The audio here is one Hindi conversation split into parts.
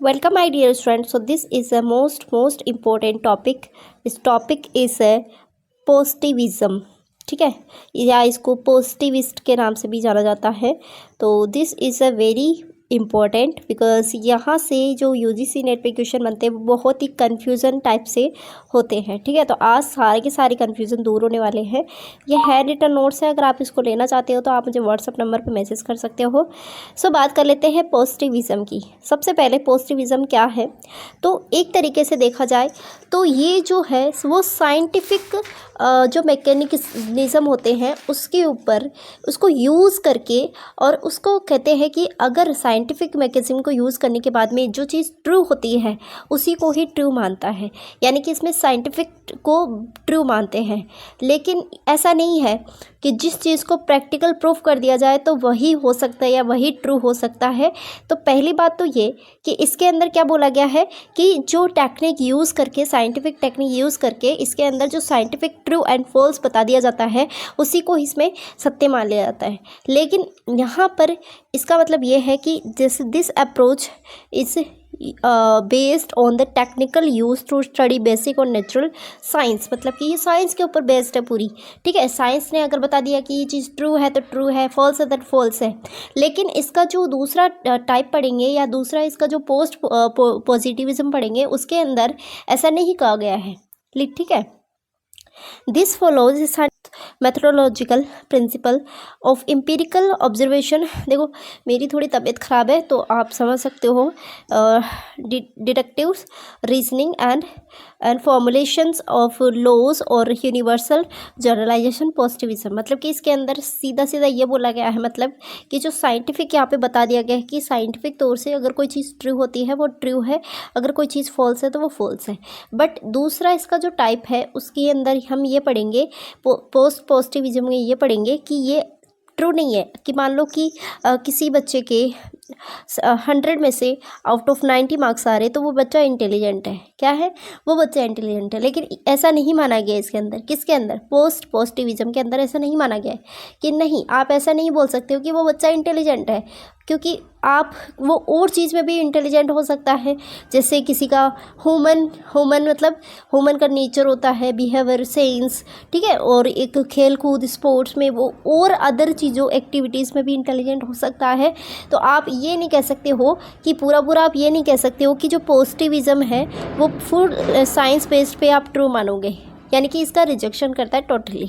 Welcome, my dear friends. So this is a most important topic. This topic is a positivism. ठीक है, या इसको पॉजिटिविस्ट के नाम से भी जाना जाता है. तो this is a very important because यहाँ से जो यूजीसी नेट पे क्वेश्चन बनते हैं वो बहुत ही कन्फ्यूज़न टाइप से होते हैं. ठीक है, तो आज सारे के सारे कन्फ्यूज़न दूर होने वाले हैं. ये हैंड रिटन नोट्स है, अगर आप इसको लेना चाहते हो तो आप मुझे व्हाट्सअप नंबर पे मैसेज कर सकते हो. सो बात कर लेते हैं पॉजिटिविज़म की. सबसे पहले पॉजिटिविज़म क्या है, तो एक तरीके से देखा जाए तो ये जो है वो साइंटिफिक जो मैकेनिज्म होते हैं उसके ऊपर उसको यूज़ करके, और उसको कहते हैं कि अगर साइंटिफिक मैकेनिज्म को यूज़ करने के बाद में जो चीज़ ट्रू होती है उसी को ही ट्रू मानता है. यानी कि इसमें साइंटिफिक को ट्रू मानते हैं. लेकिन ऐसा नहीं है कि जिस चीज़ को प्रैक्टिकल प्रूफ कर दिया जाए तो वही हो सकता है या वही ट्रू हो सकता है. तो पहली बात तो ये कि इसके अंदर क्या बोला गया है कि जो टेक्निक यूज़ करके, साइंटिफिक टेक्निक यूज़ करके इसके अंदर जो साइंटिफिक ट्रू एंड फॉल्स बता दिया जाता है उसी को इसमें सत्य मान लिया जाता है. लेकिन यहाँ पर इसका मतलब ये है कि this approach is based on the technical use to study basic और नेचुरल साइंस. मतलब कि ये साइंस के ऊपर बेस्ड है पूरी. ठीक है, साइंस ने अगर बता दिया कि ये चीज़ ट्रू है तो ट्रू है, फॉल्स है तो फॉल्स है. लेकिन इसका जो दूसरा टाइप पढ़ेंगे या दूसरा इसका जो पोस्ट पॉजिटिविज्म पढ़ेंगे उसके अंदर ऐसा नहीं कहा गया है. ठीक है, this follows methodological principle of empirical observation. देखो मेरी थोड़ी तबीयत ख़राब है तो आप समझ सकते हो. Deductive reasoning and formulations of laws और यूनिवर्सल जनरलाइजेशन पॉजिटिविज्म. मतलब कि इसके अंदर सीधा सीधा ये बोला गया है, मतलब कि जो साइंटिफिक यहाँ पे बता दिया गया है कि साइंटिफिक तौर से अगर कोई चीज़ ट्रू होती है वो ट्रू है, अगर कोई चीज़ फॉल्स है तो वो फॉल्स है. बट दूसरा इसका जो टाइप है उसके अंदर हम ये पढ़ेंगे, पोस्ट पॉजिटिविज्म में ये पढ़ेंगे कि ये ट्रू नहीं है. कि मान लो कि किसी बच्चे के 100 में से आउट ऑफ 90 मार्क्स आ रहे तो वो बच्चा इंटेलिजेंट है. क्या है, वो बच्चा इंटेलिजेंट है. लेकिन ऐसा नहीं माना गया इसके अंदर. किसके अंदर, पोस्ट पॉजिटिविज्म के अंदर ऐसा नहीं माना गया है कि नहीं, आप ऐसा नहीं बोल सकते हो कि वो बच्चा इंटेलिजेंट है, क्योंकि आप वो और चीज़ में भी इंटेलिजेंट हो सकता है. जैसे किसी का ह्यूमन मतलब ह्यूमन का नेचर होता है, बिहेवियर, सेंस. ठीक है, और एक खेल कूद स्पोर्ट्स में वो और अदर चीज़ों एक्टिविटीज़ में भी इंटेलिजेंट हो सकता है. तो आप ये नहीं कह सकते हो कि पूरा आप ये नहीं कह सकते हो कि जो पॉजिटिविज्म है वो फुल साइंस बेस्ड पे आप ट्रू मानोगे. यानी कि इसका रिजेक्शन करता है टोटली.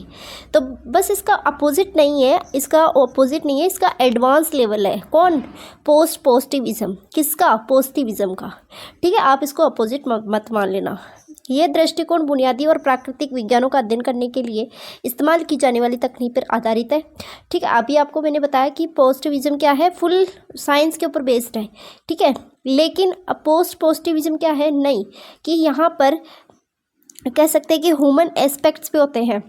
तो बस इसका अपोजिट नहीं है, इसका अपोजिट नहीं है, इसका एडवांस लेवल है. कौन, पोस्ट पॉजिटिविज्म. किसका, पॉजिटिविज्म का. ठीक है, आप इसको अपोजिट मत मान लेना. यह दृष्टिकोण बुनियादी और प्राकृतिक विज्ञानों का अध्ययन करने के लिए इस्तेमाल की जाने वाली तकनीक पर आधारित है. ठीक है, अभी आपको मैंने बताया कि पॉजिटिविज्म क्या है, फुल साइंस के ऊपर बेस्ड है. ठीक है, लेकिन पोस्ट पॉजिटिविज्म क्या है, नहीं, कि यहाँ पर कह सकते हैं कि ह्यूमन एस्पेक्ट्स पे होते हैं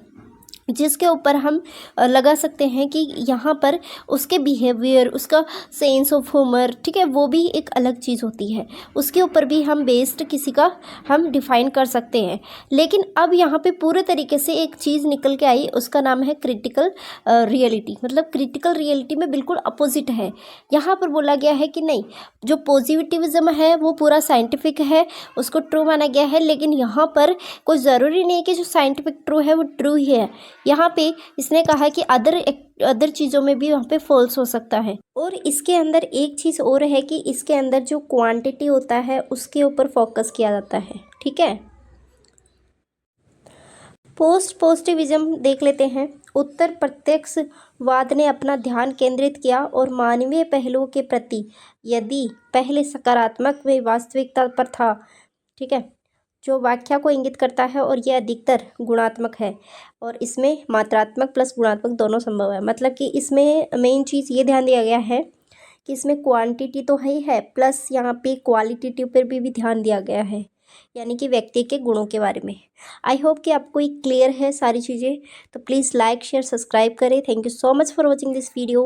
जिसके ऊपर हम लगा सकते हैं कि यहाँ पर उसके बिहेवियर, उसका सेंस ऑफ ह्यूमर, ठीक है, वो भी एक अलग चीज़ होती है. उसके ऊपर भी हम बेस्ड किसी का हम डिफ़ाइन कर सकते हैं. लेकिन अब यहाँ पे पूरे तरीके से एक चीज़ निकल के आई, उसका नाम है क्रिटिकल रियलिटी. मतलब क्रिटिकल रियलिटी में बिल्कुल अपोजिट है. यहाँ पर बोला गया है कि नहीं, जो पॉजिटिविज्म है वो पूरा साइंटिफिक है, उसको ट्रू माना गया है. लेकिन यहाँ पर कोई ज़रूरी नहीं है कि जो साइंटिफिक ट्रू है वो ट्रू ही है. यहाँ पे इसने कहा कि अदर चीज़ों में भी वहाँ पे फॉल्स हो सकता है. और इसके अंदर एक चीज़ और है कि इसके अंदर जो क्वांटिटी होता है उसके ऊपर फोकस किया जाता है. ठीक है, पोस्ट पॉजिटिविज्म देख लेते हैं. उत्तर प्रत्यक्षवाद ने अपना ध्यान केंद्रित किया और मानवीय पहलुओं के प्रति, यदि पहले सकारात्मक व वास्तविकता पर था. ठीक है, जो व्याख्या को इंगित करता है, और यह अधिकतर गुणात्मक है. और इसमें मात्रात्मक प्लस गुणात्मक दोनों संभव है. मतलब कि इसमें मेन चीज़ ये ध्यान दिया गया है कि इसमें क्वांटिटी तो ही है प्लस यहाँ पे क्वालिटेटिव पर भी ध्यान दिया गया है, यानी कि व्यक्ति के गुणों के बारे में. आई होप कि आपको ये क्लियर है सारी चीज़ें. तो प्लीज़ लाइक, शेयर, सब्सक्राइब करें. Thank you so much for watching this video.